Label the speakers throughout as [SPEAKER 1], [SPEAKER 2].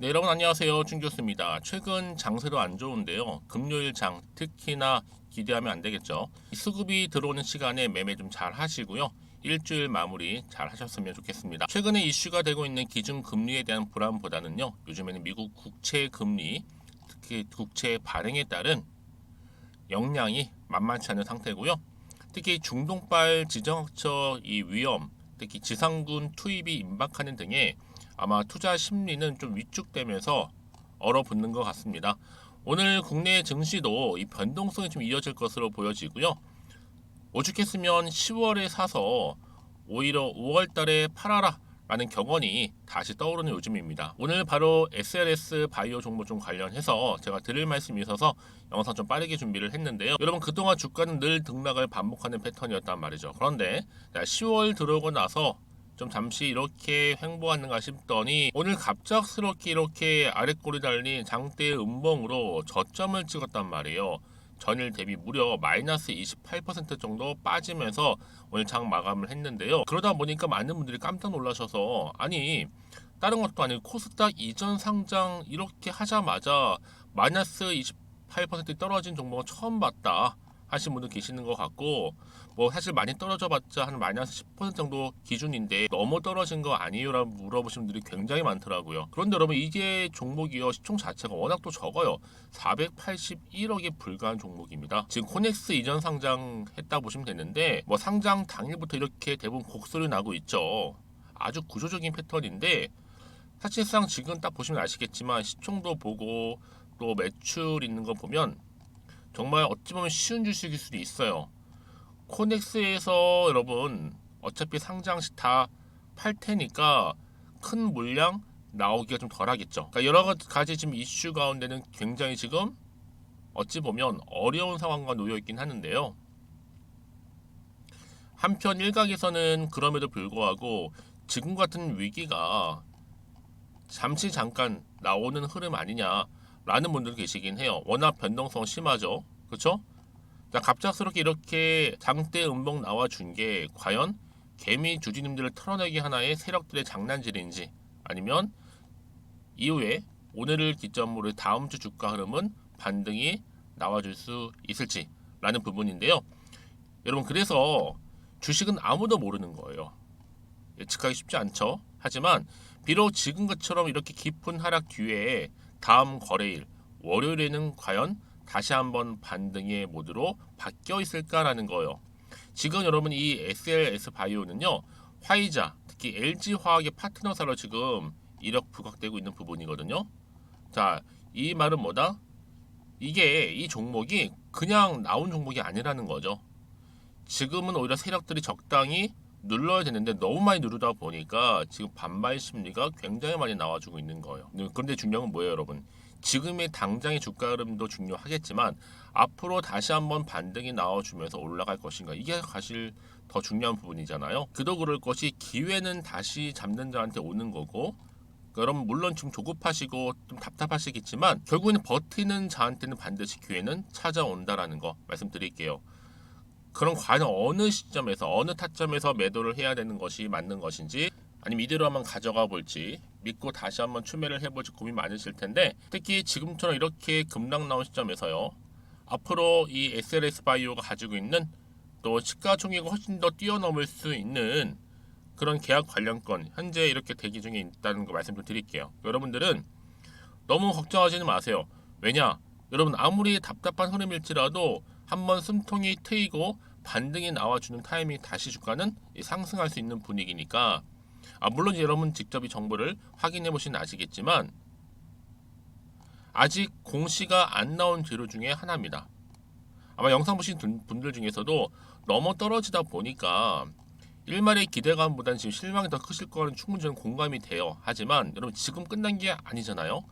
[SPEAKER 1] 네, 여러분 안녕하세요. 준교수입니다. 최근 장세도 안 좋은데요. 금요일 장 특히나 기대하면 안 되겠죠. 수급이 들어오는 시간에 매매 좀 잘 하시고요. 일주일 마무리 잘 하셨으면 좋겠습니다. 최근에 이슈가 되고 있는 기준 금리에 대한 불안보다는요. 요즘에는 미국 국채 금리, 특히 국채 발행에 따른 영향이 만만치 않은 상태고요. 특히 중동발 지정학적 이 위험, 특히 지상군 투입이 임박하는 등의 아마 투자 심리는 좀 위축되면서 얼어붙는 것 같습니다. 오늘 국내 증시도 이 변동성이 좀 이어질 것으로 보여지고요. 오죽했으면 10월에 사서 오히려 5월 달에 팔아라 라는 격언이 다시 떠오르는 요즘입니다. 오늘 바로 SLS 바이오 종목 좀 관련해서 제가 드릴 말씀이 있어서 영상 좀 빠르게 준비를 했는데요. 여러분 그동안 주가는 늘 등락을 반복하는 패턴이었단 말이죠. 그런데 10월 들어오고 나서 좀 잠시 이렇게 횡보하는가 싶더니 오늘 갑작스럽게 이렇게 아랫골이 달린 장대의 음봉으로 저점을 찍었단 말이에요. 전일 대비 무려 마이너스 28% 정도 빠지면서 오늘 장 마감을 했는데요. 그러다 보니까 많은 분들이 깜짝 놀라셔서 아니 다른 것도 아니고 코스닥 이전 상장 이렇게 하자마자 마이너스 28% 떨어진 종목은 처음 봤다 하신 분도 계시는 것 같고 뭐 사실 많이 떨어져 봤자 한 마이너스 10% 정도 기준인데 너무 떨어진 거 아니에요? 라고 물어보시는 분들이 굉장히 많더라고요. 그런데 여러분 이게 종목이요 시총 자체가 워낙 또 적어요. 481억에 불과한 종목입니다. 지금 코넥스 이전 상장했다 보시면 되는데 뭐 상장 당일부터 이렇게 대부분 곡소리 나고 있죠. 아주 구조적인 패턴인데 사실상 지금 딱 보시면 아시겠지만 시총도 보고 또 매출 있는 거 보면 정말 어찌 보면 쉬운 주식일 수도 있어요. 코넥스에서 여러분 어차피 상장 시 다 팔 테니까 큰 물량 나오기가 좀 덜하겠죠. 그러니까 여러 가지 지금 이슈 가운데는 굉장히 지금 어찌 보면 어려운 상황과 놓여 있긴 하는데요. 한편 일각에서는 그럼에도 불구하고 지금 같은 위기가 잠시 잠깐 나오는 흐름 아니냐라는 분들 계시긴 해요. 워낙 변동성 심하죠. 그렇죠? 갑작스럽게 이렇게 장대 음봉 나와준 게 과연 개미 주주님들을 털어내기 하나의 세력들의 장난질인지 아니면 이후에 오늘을 기점으로 다음 주 주가 흐름은 반등이 나와줄 수 있을지 라는 부분인데요. 여러분 그래서 주식은 아무도 모르는 거예요. 예측하기 쉽지 않죠. 하지만 비록 지금 것처럼 이렇게 깊은 하락 뒤에 다음 거래일 월요일에는 과연 다시 한번 반등의 모드로 바뀌어 있을까라는 거예요. 지금 여러분 이 SLS 바이오는요. 화이자 특히 LG화학의 파트너사로 지금 이력 부각되고 있는 부분이거든요. 자, 이 말은 뭐다? 이게 이 종목이 그냥 나온 종목이 아니라는 거죠. 지금은 오히려 세력들이 적당히 눌러야 되는데 너무 많이 누르다 보니까 지금 반발 심리가 굉장히 많이 나와주고 있는 거예요. 그런데 중요한 건 뭐예요, 여러분? 지금의 당장의 주가 흐름도 중요하겠지만 앞으로 다시 한번 반등이 나와주면서 올라갈 것인가 이게 사실 더 중요한 부분이잖아요. 그도 그럴 것이 기회는 다시 잡는 자한테 오는 거고 여러분 물론 좀 조급하시고 좀 답답하시겠지만 결국에는 버티는 자한테는 반드시 기회는 찾아온다라는 거 말씀드릴게요. 그럼 과연 어느 시점에서 어느 타점에서 매도를 해야 되는 것이 맞는 것인지 아니면 이대로 한번 가져가 볼지 믿고 다시 한번 추매를 해볼지 고민 많으실 텐데 특히 지금처럼 이렇게 급락 나온 시점에서요 앞으로 이 SLS 바이오가 가지고 있는 또 시가총액을 훨씬 더 뛰어넘을 수 있는 그런 계약 관련권 현재 이렇게 대기 중에 있다는 거 말씀 좀 드릴게요. 여러분들은 너무 걱정하지는 마세요. 왜냐? 여러분 아무리 답답한 흐름일지라도 한번 숨통이 트이고 반등이 나와주는 타이밍 다시 주가는 상승할 수 있는 분위기니까 물론 여러분 직접 이 정보를 확인해 보시면 아시겠지만 아직 공시가 안 나온 재료 중에 하나입니다. 아마 영상 보신 분들 중에서도 너무 떨어지다 보니까 일말의 기대감보다는 지금 실망이 더 크실 거는 충분히 저는 공감이 돼요. 하지만 여러분 지금 끝난 게 아니잖아요.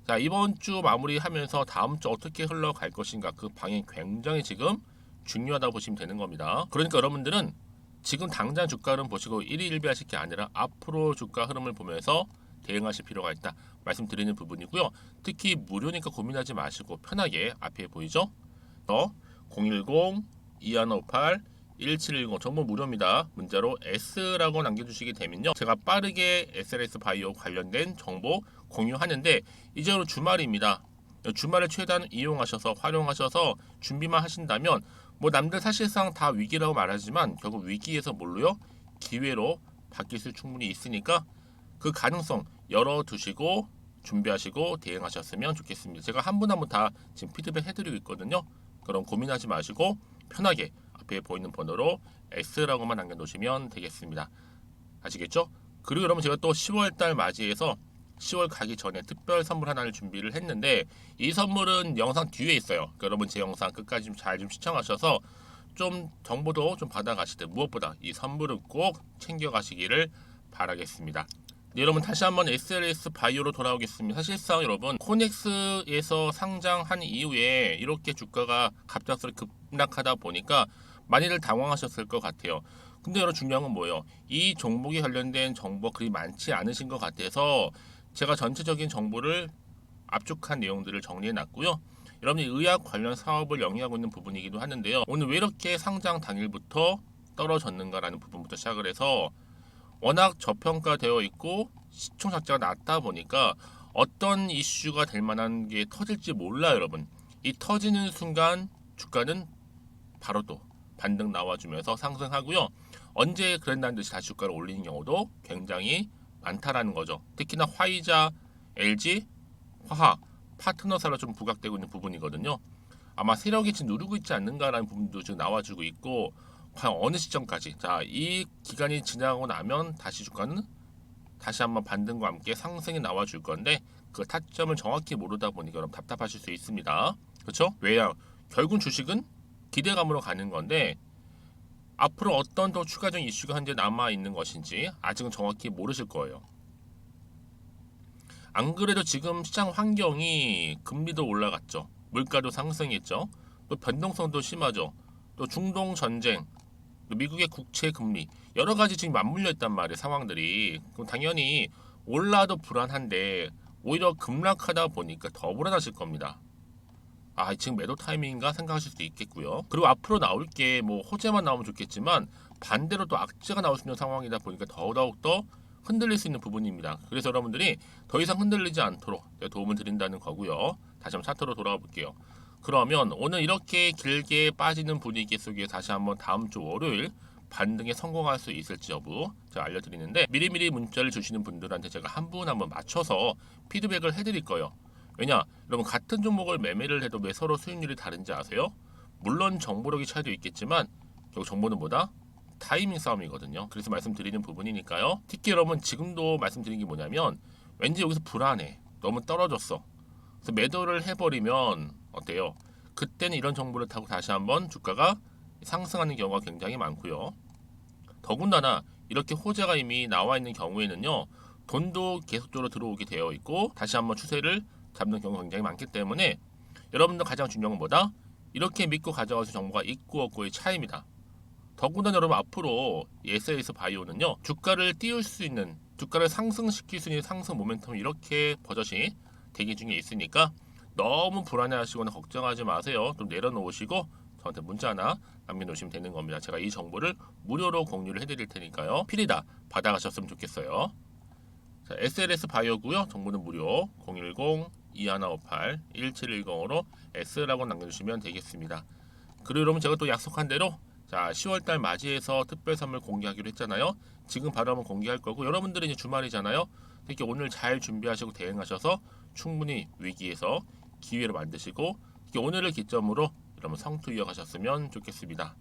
[SPEAKER 1] 자 이번 주 마무리하면서 다음 주 어떻게 흘러갈 것인가 그 방향이 굉장히 지금 중요하다고 보시면 되는 겁니다. 그러니까 여러분들은 지금 당장 주가 흐름 보시고 일희일비하실 게 아니라 앞으로 주가 흐름을 보면서 대응하실 필요가 있다 말씀드리는 부분이고요. 특히 무료니까 고민하지 마시고 편하게 앞에 보이죠? 010-2158-1710 정보 무료입니다. 문자로 S라고 남겨주시게 되면요. 제가 빠르게 SLS 바이오 관련된 정보 공유하는데 이제 오늘 주말입니다. 주말을 최대한 이용하셔서 활용하셔서 준비만 하신다면 뭐 남들 사실상 다 위기라고 말하지만 결국 위기에서 뭘로요? 기회로 바뀔 수 충분히 있으니까 그 가능성 열어두시고 준비하시고 대응하셨으면 좋겠습니다. 제가 한 분 한 분 다 지금 피드백 해드리고 있거든요. 그럼 고민하지 마시고 편하게 앞에 보이는 번호로 X라고만 남겨놓으시면 되겠습니다. 아시겠죠? 그리고 여러분 제가 또 10월달 맞이해서 10월 가기 전에 특별 선물 하나를 준비를 했는데 이 선물은 영상 뒤에 있어요. 그러니까 여러분 제 영상 끝까지 잘 시청하셔서 좀 정보도 좀 받아가시되 무엇보다 이 선물은 꼭 챙겨가시기를 바라겠습니다. 네, 여러분 다시 한번 SLS 바이오로 돌아오겠습니다. 사실상 여러분 코넥스에서 상장한 이후에 이렇게 주가가 갑작스럽게 급락하다 보니까 많이들 당황하셨을 것 같아요. 근데 여러분 중요한 건 뭐예요? 이 종목에 관련된 정보 그리 많지 않으신 것 같아서 제가 전체적인 정보를 압축한 내용들을 정리해 놨고요. 여러분이 의학 관련 사업을 영위하고 있는 부분이기도 하는데요. 오늘 왜 이렇게 상장 당일부터 떨어졌는가라는 부분부터 시작을 해서 워낙 저평가되어 있고 시총 자체가 낮다 보니까 어떤 이슈가 될 만한 게 터질지 몰라요, 여러분. 이 터지는 순간 주가는 바로 또 반등 나와주면서 상승하고요. 언제 그랬다는 듯이 다시 주가를 올리는 경우도 굉장히 많다라는 거죠. 특히나 화이자, LG, 화학, 파트너사로 좀 부각되고 있는 부분이거든요. 아마 세력이 지금 누르고 있지 않는가라는 부분도 지금 나와주고 있고 과연 어느 시점까지 이 기간이 지나고 나면 다시 주가는 다시 한번 반등과 함께 상승이 나와줄 건데 그 타점을 정확히 모르다 보니까 여러분 답답하실 수 있습니다. 그렇죠? 왜냐? 결국 주식은 기대감으로 가는 건데 앞으로 어떤 더 추가적인 이슈가 현재 남아 있는 것인지 아직은 정확히 모르실 거예요. 안 그래도 지금 시장 환경이 금리도 올라갔죠. 물가도 상승했죠. 또 변동성도 심하죠. 또 중동 전쟁, 또 미국의 국채 금리 여러 가지 지금 맞물려 있단 말이에요. 상황들이. 그럼 당연히 올라도 불안한데 오히려 급락하다 보니까 더 불안하실 겁니다. 아, 지금 매도 타이밍인가 생각하실 수도 있겠고요. 그리고 앞으로 나올 게 뭐 호재만 나오면 좋겠지만 반대로 또 악재가 나올 수 있는 상황이다 보니까 더더욱더 흔들릴 수 있는 부분입니다. 그래서 여러분들이 더 이상 흔들리지 않도록 도움을 드린다는 거고요. 다시 한번 차트로 돌아와 볼게요. 그러면 오늘 이렇게 길게 빠지는 분위기 속에 다시 한번 다음 주 월요일 반등에 성공할 수 있을지 여부 제가 알려드리는데 미리미리 문자를 주시는 분들한테 제가 한 분 한 분 맞춰서 피드백을 해드릴 거예요. 왜냐? 여러분 같은 종목을 매매를 해도 왜 서로 수익률이 다른지 아세요? 물론 정보력이 차이도 있겠지만 결국 정보는 뭐다? 타이밍 싸움이거든요. 그래서 말씀드리는 부분이니까요. 특히 여러분 지금도 말씀드린 게 뭐냐면 왠지 여기서 불안해. 너무 떨어졌어. 그래서 매도를 해버리면 어때요? 그때는 이런 정보를 타고 다시 한번 주가가 상승하는 경우가 굉장히 많고요. 더군다나 이렇게 호재가 이미 나와 있는 경우에는요. 돈도 계속적으로 들어오게 되어 있고 다시 한번 추세를 잡는 경우가 굉장히 많기 때문에 여러분들 가장 중요한 건 뭐다? 이렇게 믿고 가져가서 정보가 있고 없고의 차이입니다. 더군다나 여러분 앞으로 SLS 바이오는요. 주가를 띄울 수 있는 주가를 상승시킬 수 있는 상승 모멘텀이 이렇게 버젓이 대기 중에 있으니까 너무 불안해하시거나 걱정하지 마세요. 좀 내려놓으시고 저한테 문자 하나 남겨놓으시면 되는 겁니다. 제가 이 정보를 무료로 공유를 해드릴 테니까요. 필이다 받아가셨으면 좋겠어요. 자, SLS 바이오고요. 정보는 무료 010-2158-1710으로 S라고 남겨주시면 되겠습니다. 그리고 여러분 제가 또 약속한 대로 자 10월달 맞이해서 특별 선물 공개하기로 했잖아요. 지금 바로 한번 공개할 거고 여러분들은 이제 주말이잖아요. 특히 오늘 잘 준비하시고 대응하셔서 충분히 위기에서 기회를 만드시고 특히 오늘을 기점으로 여러분 성투 이어가셨으면 좋겠습니다.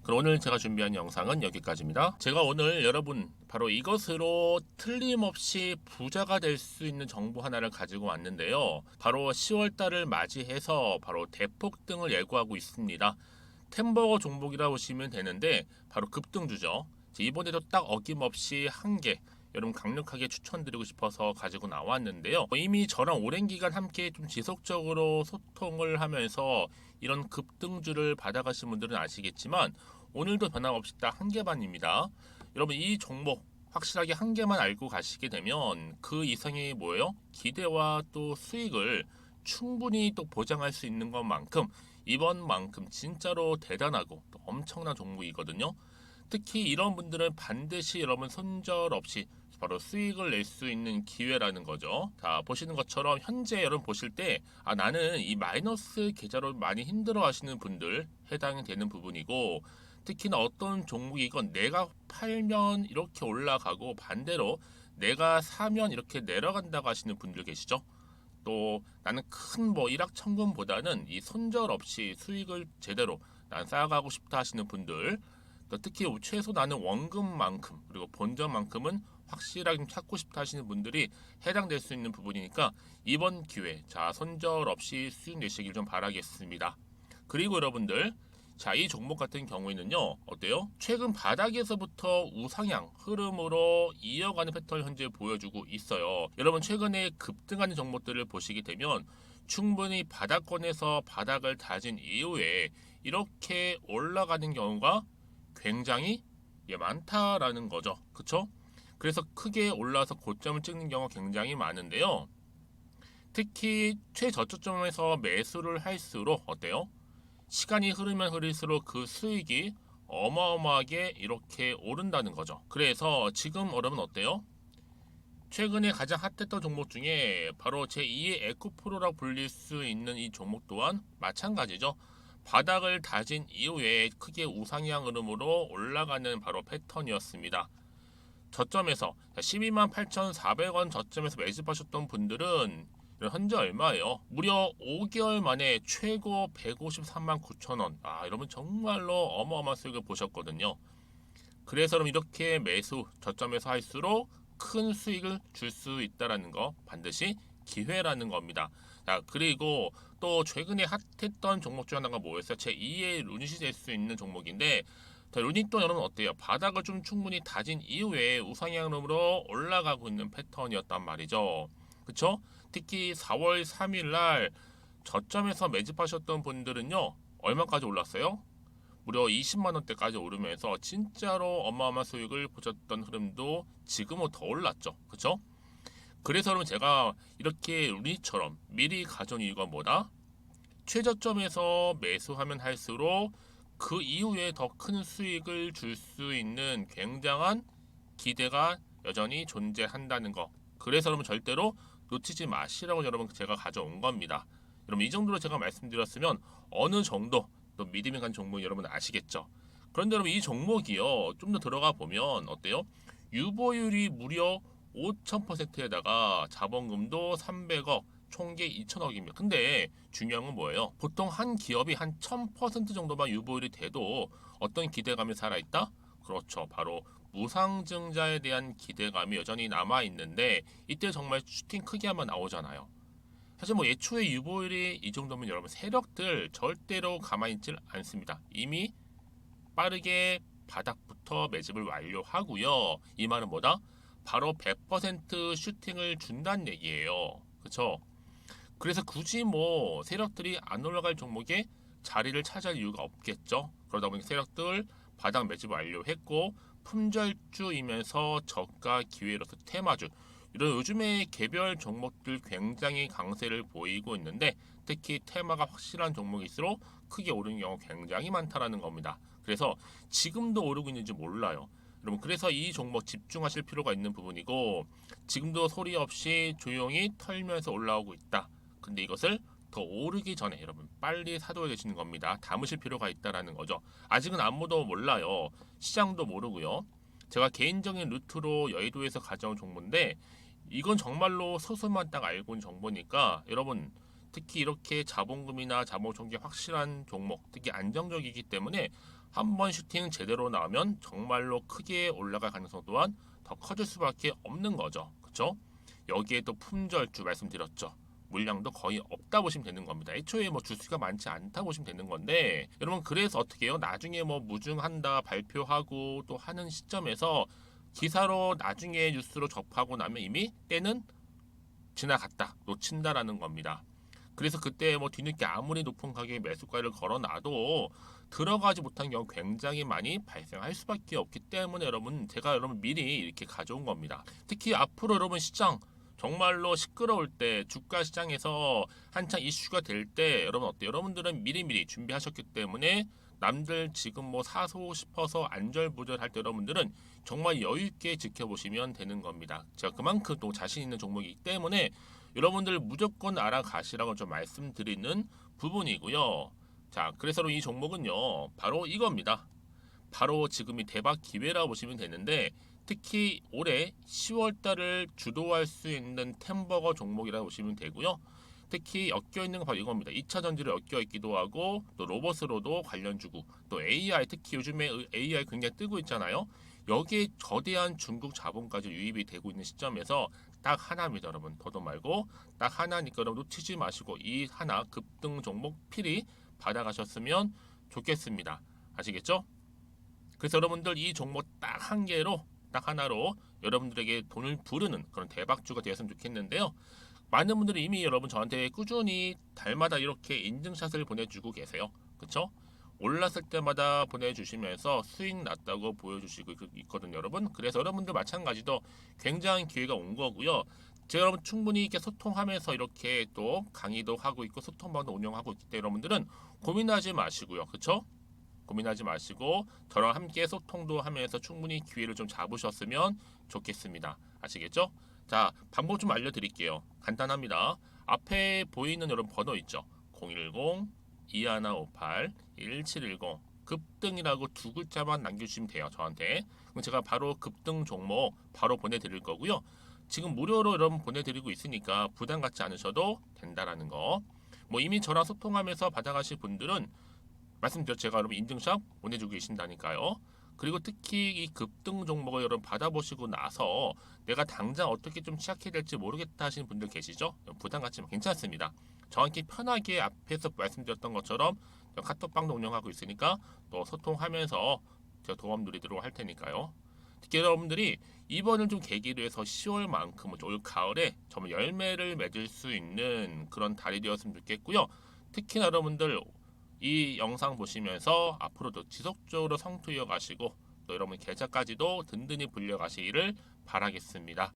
[SPEAKER 1] 그럼 오늘 제가 준비한 영상은 여기까지입니다. 제가 오늘 여러분 바로 이것으로 틀림없이 부자가 될 수 있는 정보 하나를 가지고 왔는데요. 바로 10월달을 맞이해서 바로 대폭등을 예고하고 있습니다. 템버거 종목이라고 보시면 되는데 바로 급등주죠. 이번에도 딱 어김없이 한 개 여러분 강력하게 추천드리고 싶어서 가지고 나왔는데요. 이미 저랑 오랜 기간 함께 좀 지속적으로 소통을 하면서 이런 급등주를 받아가신 분들은 아시겠지만 오늘도 변함없이 딱 한 개만입니다. 여러분 이 종목 확실하게 한 개만 알고 가시게 되면 그 이상의 뭐예요? 기대와 또 수익을 충분히 또 보장할 수 있는 것만큼 이번만큼 진짜로 대단하고 또 엄청난 종목이거든요. 특히 이런 분들은 반드시 여러분 손절 없이 바로 수익을 낼 수 있는 기회라는 거죠. 자, 보시는 것처럼 현재 여러분 보실 때 나는 이 마이너스 계좌로 많이 힘들어 하시는 분들 해당이 되는 부분이고, 특히나 어떤 종목이건 내가 팔면 이렇게 올라가고 반대로 내가 사면 이렇게 내려간다고 하시는 분들 계시죠. 또 나는 큰 뭐 일확천금보다는 이 손절 없이 수익을 제대로 난 쌓아가고 싶다 하시는 분들, 또 특히 최소 나는 원금만큼 그리고 본전만큼은 확실하게 좀 찾고 싶다 하시는 분들이 해당될 수 있는 부분이니까 이번 기회 자 손절 없이 수익 내시길 좀 바라겠습니다. 그리고 여러분들, 자, 이 종목 같은 경우에는요, 어때요? 최근 바닥에서부터 우상향 흐름으로 이어가는 패턴을 현재 보여주고 있어요. 여러분, 최근에 급등하는 종목들을 보시게 되면 충분히 바닥권에서 바닥을 다진 이후에 이렇게 올라가는 경우가 굉장히 많다라는 거죠. 그쵸? 그래서 크게 올라서 고점을 찍는 경우가 굉장히 많은데요. 특히 최저점에서 매수를 할수록 어때요? 시간이 흐르면 흐를수록 그 수익이 어마어마하게 이렇게 오른다는 거죠. 그래서 지금 여러분 어때요? 최근에 가장 핫했던 종목 중에 바로 제2의 에코프로라고 불릴 수 있는 이 종목 또한 마찬가지죠. 바닥을 다진 이후에 크게 우상향 흐름으로 올라가는 바로 패턴이었습니다. 저점에서 12만 8,400원 저점에서 매집하셨던 분들은 현재 얼마예요? 무려 5개월 만에 최고 153만 9천 원. 여러분 정말로 어마어마한 수익을 보셨거든요. 그래서 그럼 이렇게 매수 저점에서 할수록 큰 수익을 줄 수 있다라는 거 반드시 기회라는 겁니다. 자, 그리고 또 최근에 핫했던 종목 중 하나가 뭐였어요? 제2의 루닛이 될 수 있는 종목인데, 자, 루닛도 여러분 어때요? 바닥을 좀 충분히 다진 이후에 우상향으로 올라가고 있는 패턴이었단 말이죠. 그쵸? 특히 4월 3일 날 저점에서 매집하셨던 분들은요, 얼마까지 올랐어요? 무려 20만 원대까지 오르면서 진짜로 어마어마한 수익을 보셨던 흐름도 지금은 더 올랐죠. 그쵸? 그래서 여러분 제가 이렇게 루닛처럼 미리 가져온 이유가 뭐다? 최저점에서 매수하면 할수록 그 이후에 더 큰 수익을 줄 수 있는 굉장한 기대가 여전히 존재한다는 거. 그래서 여러분 절대로 놓치지 마시라고 여러분 제가 가져온 겁니다. 여러분 이 정도로 제가 말씀드렸으면 어느 정도 또 믿음이 간 종목 여러분 아시겠죠? 그런데 여러분 이 종목이요 좀 더 들어가 보면 어때요? 유보율이 무려 5,000%에다가 자본금도 300억, 총계 2천억입니다. 근데 중요한 건 뭐예요? 보통 한 기업이 한 1000% 정도만 유보율이 돼도 어떤 기대감이 살아있다? 그렇죠. 바로 무상증자에 대한 기대감이 여전히 남아있는데 이때 정말 슈팅 크게 한번 나오잖아요. 사실 뭐 예초에 유보율이 이 정도면 여러분 세력들 절대로 가만히 있질 않습니다. 이미 빠르게 바닥부터 매집을 완료하고요. 이 말은 뭐다? 바로 100% 슈팅을 준다는 얘기예요. 그쵸? 그래서 굳이 뭐 세력들이 안 올라갈 종목에 자리를 차지할 이유가 없겠죠. 그러다 보니 세력들 바닥 매집 완료했고 품절주이면서 저가 기회로서 테마주 이런 요즘에 개별 종목들 굉장히 강세를 보이고 있는데 특히 테마가 확실한 종목일수록 크게 오르는 경우 굉장히 많다라는 겁니다. 그래서 지금도 오르고 있는지 몰라요. 여러분 그래서 이 종목 집중하실 필요가 있는 부분이고 지금도 소리 없이 조용히 털면서 올라오고 있다. 근데 이것을 더 오르기 전에 여러분 빨리 사둬야 되시는 겁니다. 담으실 필요가 있다라는 거죠. 아직은 아무도 몰라요. 시장도 모르고요. 제가 개인적인 루트로 여의도에서 가져온 정보인데 이건 정말로 소수만 딱 알고 있는 정보니까 여러분 특히 이렇게 자본금이나 자본총계 확실한 종목 특히 안정적이기 때문에 한번 슈팅 제대로 나오면 정말로 크게 올라갈 가능성 또한 더 커질 수밖에 없는 거죠. 그렇죠? 여기에 또 품절주 말씀드렸죠. 물량도 거의 없다 보시면 되는 겁니다. 애초에 뭐 주수가 많지 않다 보시면 되는 건데 여러분 그래서 어떻게 해요? 나중에 뭐 무증한다 발표하고 또 하는 시점에서 기사로 나중에 뉴스로 접하고 나면 이미 때는 지나갔다 놓친다라는 겁니다. 그래서 그때 뭐 뒤늦게 아무리 높은 가격에 매수가를 걸어놔도 들어가지 못한 경우 굉장히 많이 발생할 수밖에 없기 때문에 여러분 제가 여러분 미리 이렇게 가져온 겁니다. 특히 앞으로 여러분 시장 정말로 시끄러울 때 주가 시장에서 한창 이슈가 될 때 여러분 어때요? 여러분들은 미리미리 준비하셨기 때문에 남들 지금 뭐 사고 싶어서 안절부절할 때 여러분들은 정말 여유 있게 지켜보시면 되는 겁니다. 제가 그만큼 또 자신 있는 종목이기 때문에 여러분들 무조건 알아가시라고 좀 말씀드리는 부분이고요. 자, 그래서 이 종목은요, 바로 이겁니다. 바로 지금이 대박 기회라 보시면 되는데, 특히 올해 10월 달을 주도할 수 있는 템버거 종목이라 보시면 되고요. 특히 엮여 있는 건 바로 이겁니다. 2차 전지로 엮여 있기도 하고 또 로봇으로도 관련 주고 또 AI, 특히 요즘에 AI 굉장히 뜨고 있잖아요. 여기에 거대한 중국 자본까지 유입이 되고 있는 시점에서 딱 하나입니다, 여러분. 더도 말고 딱 하나니까 여러분 놓치지 마시고 이 하나 급등 종목 필히 받아가셨으면 좋겠습니다. 아시겠죠? 그래서 여러분들 이 종목 딱 한 개로 딱 하나로 여러분들에게 돈을 부르는 그런 대박주가 되었으면 좋겠는데요. 많은 분들이 이미 여러분 저한테 꾸준히 달마다 이렇게 인증샷을 보내주고 계세요. 그쵸? 올랐을 때마다 보내주시면서 수익 났다고 보여주시고 있거든요, 여러분. 그래서 여러분들 마찬가지도 굉장한 기회가 온 거고요. 제가 여러분 충분히 이렇게 소통하면서 이렇게 또 강의도 하고 있고 소통방도 운영하고 있기 때문에 여러분들은 고민하지 마시고요. 그쵸? 고민하지 마시고 저랑 함께 소통도 하면서 충분히 기회를 좀 잡으셨으면 좋겠습니다. 아시겠죠? 자, 방법 좀 알려드릴게요. 간단합니다. 앞에 보이는 여러분 번호 있죠? 010-2158-1710 급등이라고 두 글자만 남겨주시면 돼요. 저한테. 그럼 제가 바로 급등 종목 바로 보내드릴 거고요. 지금 무료로 여러분 보내드리고 있으니까 부담 갖지 않으셔도 된다라는 거. 뭐 이미 저랑 소통하면서 받아가실 분들은 말씀드렸죠. 제가 여러분 인증샷 보내주고 계신다니까요. 그리고 특히 이 급등 종목을 여러분 받아보시고 나서 내가 당장 어떻게 좀 시작해야 될지 모르겠다 하시는 분들 계시죠? 부담 갖지만 괜찮습니다. 정확히 편하게 앞에서 말씀드렸던 것처럼 카톡방도 운영하고 있으니까 또 소통하면서 제가 도움 드리도록 할 테니까요. 특히 여러분들이 이번을 좀 계기로 해서 10월만큼은 올 가을에 정말 열매를 맺을 수 있는 그런 달이 되었으면 좋겠고요. 특히나 여러분들 이 영상 보시면서 앞으로도 지속적으로 성투 이어가시고 또 여러분 계좌까지도 든든히 불려가시기를 바라겠습니다.